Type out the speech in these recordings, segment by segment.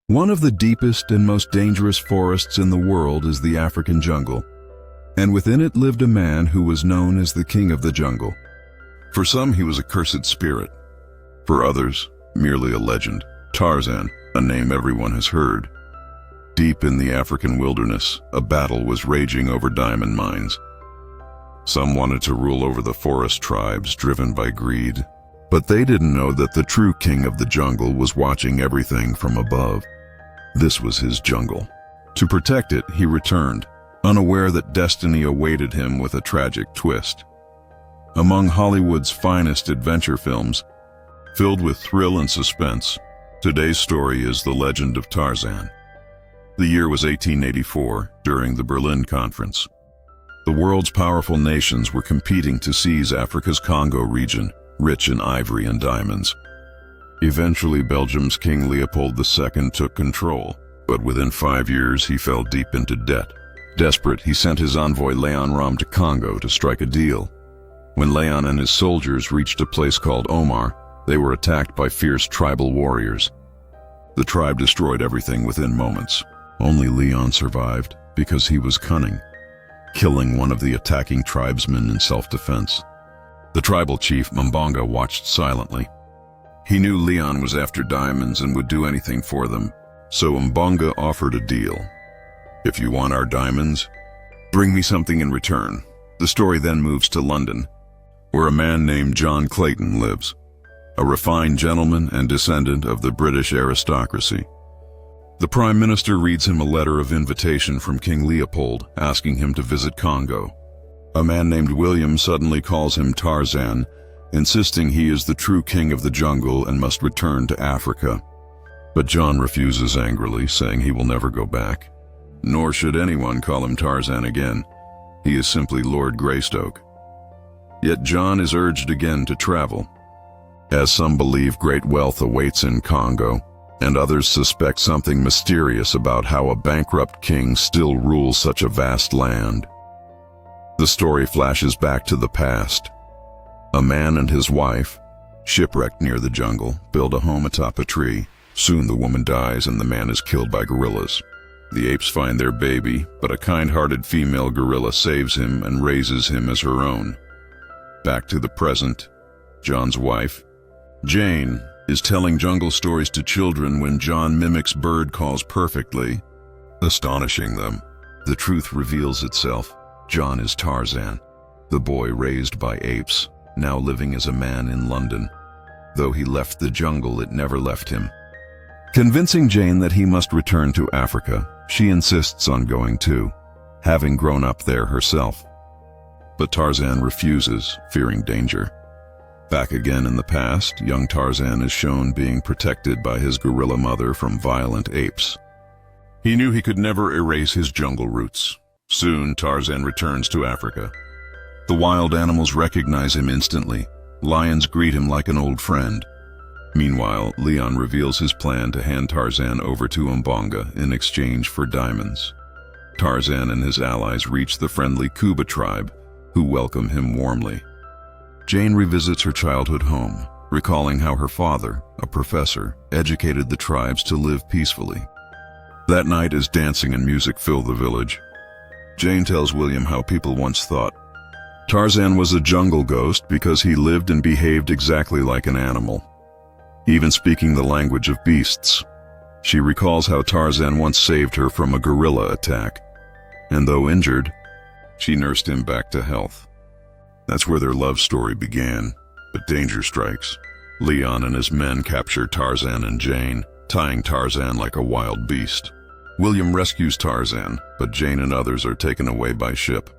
One of the deepest and most dangerous forests in the world is the African jungle, and within it lived a man who was known as the King of the Jungle. For some, he was a cursed spirit. For others, merely a legend. Tarzan, a name everyone has heard. Deep in the African wilderness, a battle was raging over diamond mines. Some wanted to rule over the forest tribes, driven by greed, but they didn't know that the true king of the jungle was watching everything from above. This was his jungle. To protect it, he returned, unaware that destiny awaited him with a tragic twist. Among Hollywood's finest adventure films, filled with thrill and suspense, today's story is The Legend of Tarzan. The year was 1884, during the Berlin Conference. The world's powerful nations were competing to seize Africa's Congo region, rich in ivory and diamonds. Eventually, Belgium's King Leopold II took control, but within 5 years he fell deep into debt. Desperate, he sent his envoy Leon Rom to Congo to strike a deal. When Leon and his soldiers reached a place called Omar, they were attacked by fierce tribal warriors. The tribe destroyed everything within moments. Only Leon survived because he was cunning, killing one of the attacking tribesmen in self-defense. The tribal chief, Mbonga, watched silently. He knew Leon was after diamonds and would do anything for them, so Mbonga offered a deal. If you want our diamonds, bring me something in return. The story then moves to London, where a man named John Clayton lives, a refined gentleman and descendant of the British aristocracy. The Prime Minister reads him a letter of invitation from King Leopold, asking him to visit Congo. A man named William suddenly calls him Tarzan, insisting he is the true king of the jungle and must return to Africa. But John refuses angrily, saying he will never go back. Nor should anyone call him Tarzan again. He is simply Lord Greystoke. Yet John is urged again to travel, as some believe great wealth awaits in Congo, and others suspect something mysterious about how a bankrupt king still rules such a vast land. The story flashes back to the past. A man and his wife, shipwrecked near the jungle, build a home atop a tree. Soon the woman dies and the man is killed by gorillas. The apes find their baby, but a kind-hearted female gorilla saves him and raises him as her own. Back to the present, John's wife, Jane, is telling jungle stories to children when John mimics bird calls perfectly, astonishing them. The truth reveals itself. John is Tarzan, the boy raised by apes, now living as a man in London. Though he left the jungle, it never left him. Convincing Jane that he must return to Africa, she insists on going too, having grown up there herself. But Tarzan refuses, fearing danger. Back again in the past, young Tarzan is shown being protected by his gorilla mother from violent apes. He knew he could never erase his jungle roots. Soon, Tarzan returns to Africa. The wild animals recognize him instantly. Lions greet him like an old friend. Meanwhile, Leon reveals his plan to hand Tarzan over to Mbonga in exchange for diamonds. Tarzan and his allies reach the friendly Kuba tribe, who welcome him warmly. Jane revisits her childhood home, recalling how her father, a professor, educated the tribes to live peacefully. That night, as dancing and music fill the village, Jane tells William how people once thought Tarzan was a jungle ghost because he lived and behaved exactly like an animal, even speaking the language of beasts. She recalls how Tarzan once saved her from a gorilla attack, and though injured, she nursed him back to health. That's where their love story began, but danger strikes. Leon and his men capture Tarzan and Jane, tying Tarzan like a wild beast. William rescues Tarzan, but Jane and others are taken away by ship.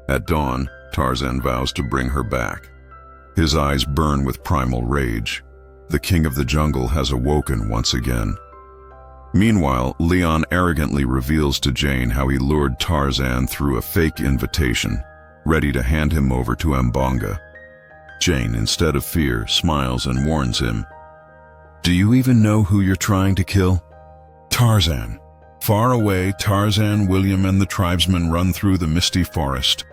At dawn, Tarzan vows to bring her back. His eyes burn with primal rage. The king of the jungle has awoken once again. Meanwhile, Leon arrogantly reveals to Jane how he lured Tarzan through a fake invitation, ready to hand him over to Mbonga. Jane, instead of fear, smiles and warns him. Do you even know who you're trying to kill? Tarzan. Far away, Tarzan, William, and the tribesmen run through the misty forest,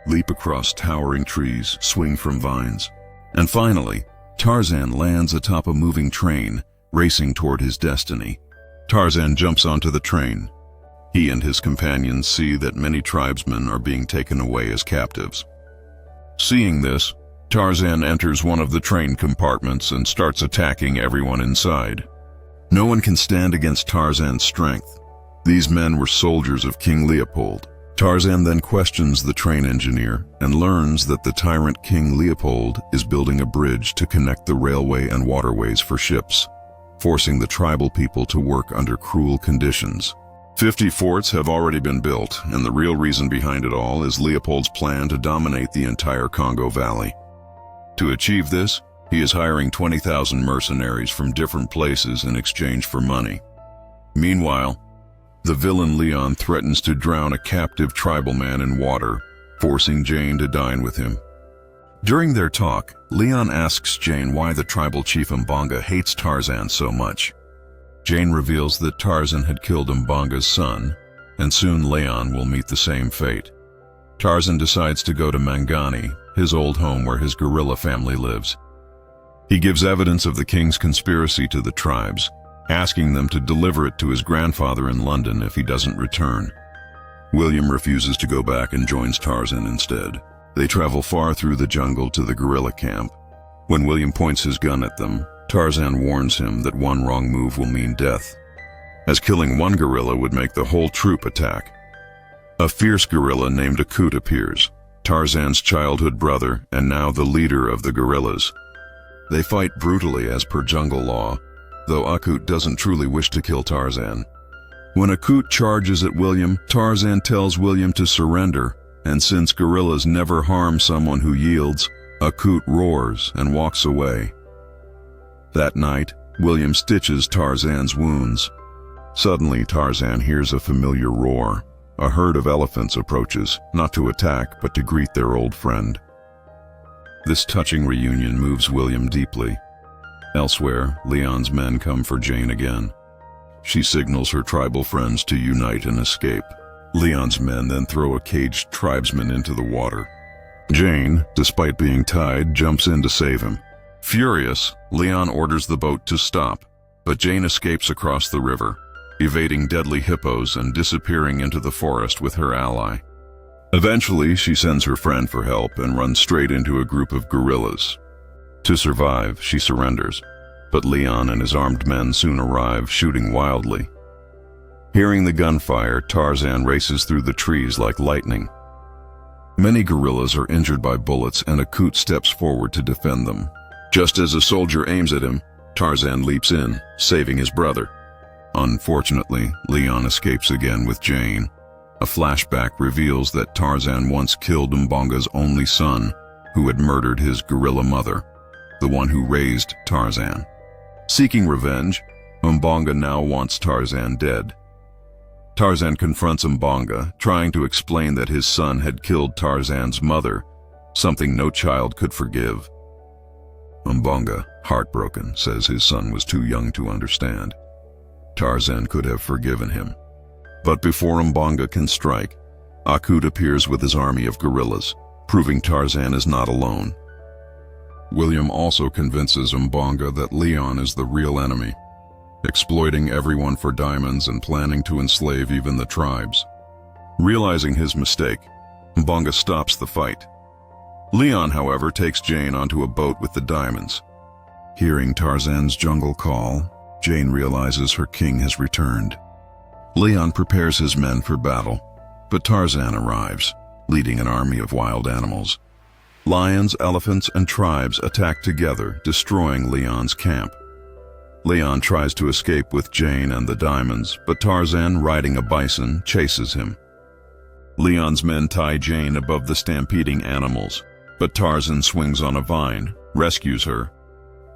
leap across towering trees, swing from vines. And finally, Tarzan lands atop a moving train, racing toward his destiny. Tarzan jumps onto the train. He and his companions see that many tribesmen are being taken away as captives. Seeing this, Tarzan enters one of the train compartments and starts attacking everyone inside. No one can stand against Tarzan's strength. These men were soldiers of King Leopold. Tarzan then questions the train engineer and learns that the tyrant King Leopold is building a bridge to connect the railway and waterways for ships, forcing the tribal people to work under cruel conditions. 50 forts have already been built, and the real reason behind it all is Leopold's plan to dominate the entire Congo Valley. To achieve this, he is hiring 20,000 mercenaries from different places in exchange for money. Meanwhile, the villain Leon threatens to drown a captive tribal man in water, forcing Jane to dine with him. During their talk, Leon asks Jane why the tribal chief Mbonga hates Tarzan so much. Jane reveals that Tarzan had killed Mbonga's son, and soon Leon will meet the same fate. Tarzan decides to go to Mangani, his old home where his gorilla family lives. He gives evidence of the king's conspiracy to the tribes, asking them to deliver it to his grandfather in London if he doesn't return. William refuses to go back and joins Tarzan instead. They travel far through the jungle to the gorilla camp. When William points his gun at them, Tarzan warns him that one wrong move will mean death, as killing one gorilla would make the whole troop attack. A fierce gorilla named Akut appears, Tarzan's childhood brother and now the leader of the gorillas. They fight brutally as per jungle law, though Akut doesn't truly wish to kill Tarzan. When Akut charges at William, Tarzan tells William to surrender, and since gorillas never harm someone who yields, Akut roars and walks away. That night, William stitches Tarzan's wounds. Suddenly, Tarzan hears a familiar roar. A herd of elephants approaches, not to attack, but to greet their old friend. This touching reunion moves William deeply. Elsewhere, Leon's men come for Jane again. She signals her tribal friends to unite and escape. Leon's men then throw a caged tribesman into the water. Jane, despite being tied, jumps in to save him. Furious, Leon orders the boat to stop, but Jane escapes across the river, evading deadly hippos and disappearing into the forest with her ally. Eventually, she sends her friend for help and runs straight into a group of gorillas. To survive, she surrenders, but Leon and his armed men soon arrive, shooting wildly. Hearing the gunfire, Tarzan races through the trees like lightning. Many gorillas are injured by bullets, and Akut steps forward to defend them. Just as a soldier aims at him, Tarzan leaps in, saving his brother. Unfortunately, Leon escapes again with Jane. A flashback reveals that Tarzan once killed Mbonga's only son, who had murdered his gorilla mother, the one who raised Tarzan. Seeking revenge, Mbonga now wants Tarzan dead. Tarzan confronts Mbonga, trying to explain that his son had killed Tarzan's mother, something no child could forgive. Mbonga, heartbroken, says his son was too young to understand. Tarzan could have forgiven him. But before Mbonga can strike, Akut appears with his army of gorillas, proving Tarzan is not alone. William also convinces Mbonga that Leon is the real enemy, exploiting everyone for diamonds and planning to enslave even the tribes. Realizing his mistake, Mbonga stops the fight. Leon, however, takes Jane onto a boat with the diamonds. Hearing Tarzan's jungle call, Jane realizes her king has returned. Leon prepares his men for battle, but Tarzan arrives, leading an army of wild animals. Lions, elephants, and tribes attack together, destroying Leon's camp. Leon tries to escape with Jane and the diamonds, but Tarzan, riding a bison, chases him. Leon's men tie Jane above the stampeding animals, but Tarzan swings on a vine, rescues her,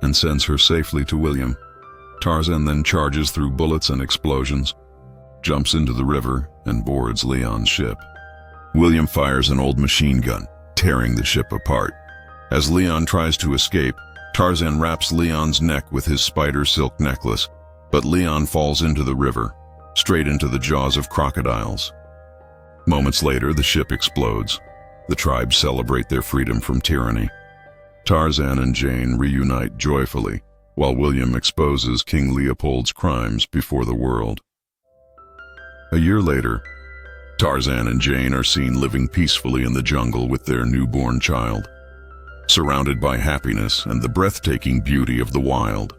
and sends her safely to William. Tarzan then charges through bullets and explosions, jumps into the river, and boards Leon's ship. William fires an old machine gun, tearing the ship apart. As Leon tries to escape, Tarzan wraps Leon's neck with his spider silk necklace, but Leon falls into the river, straight into the jaws of crocodiles. Moments later, the ship explodes. The tribes celebrate their freedom from tyranny. Tarzan and Jane reunite joyfully, while William exposes King Leopold's crimes before the world. A year later, Tarzan and Jane are seen living peacefully in the jungle with their newborn child, surrounded by happiness and the breathtaking beauty of the wild.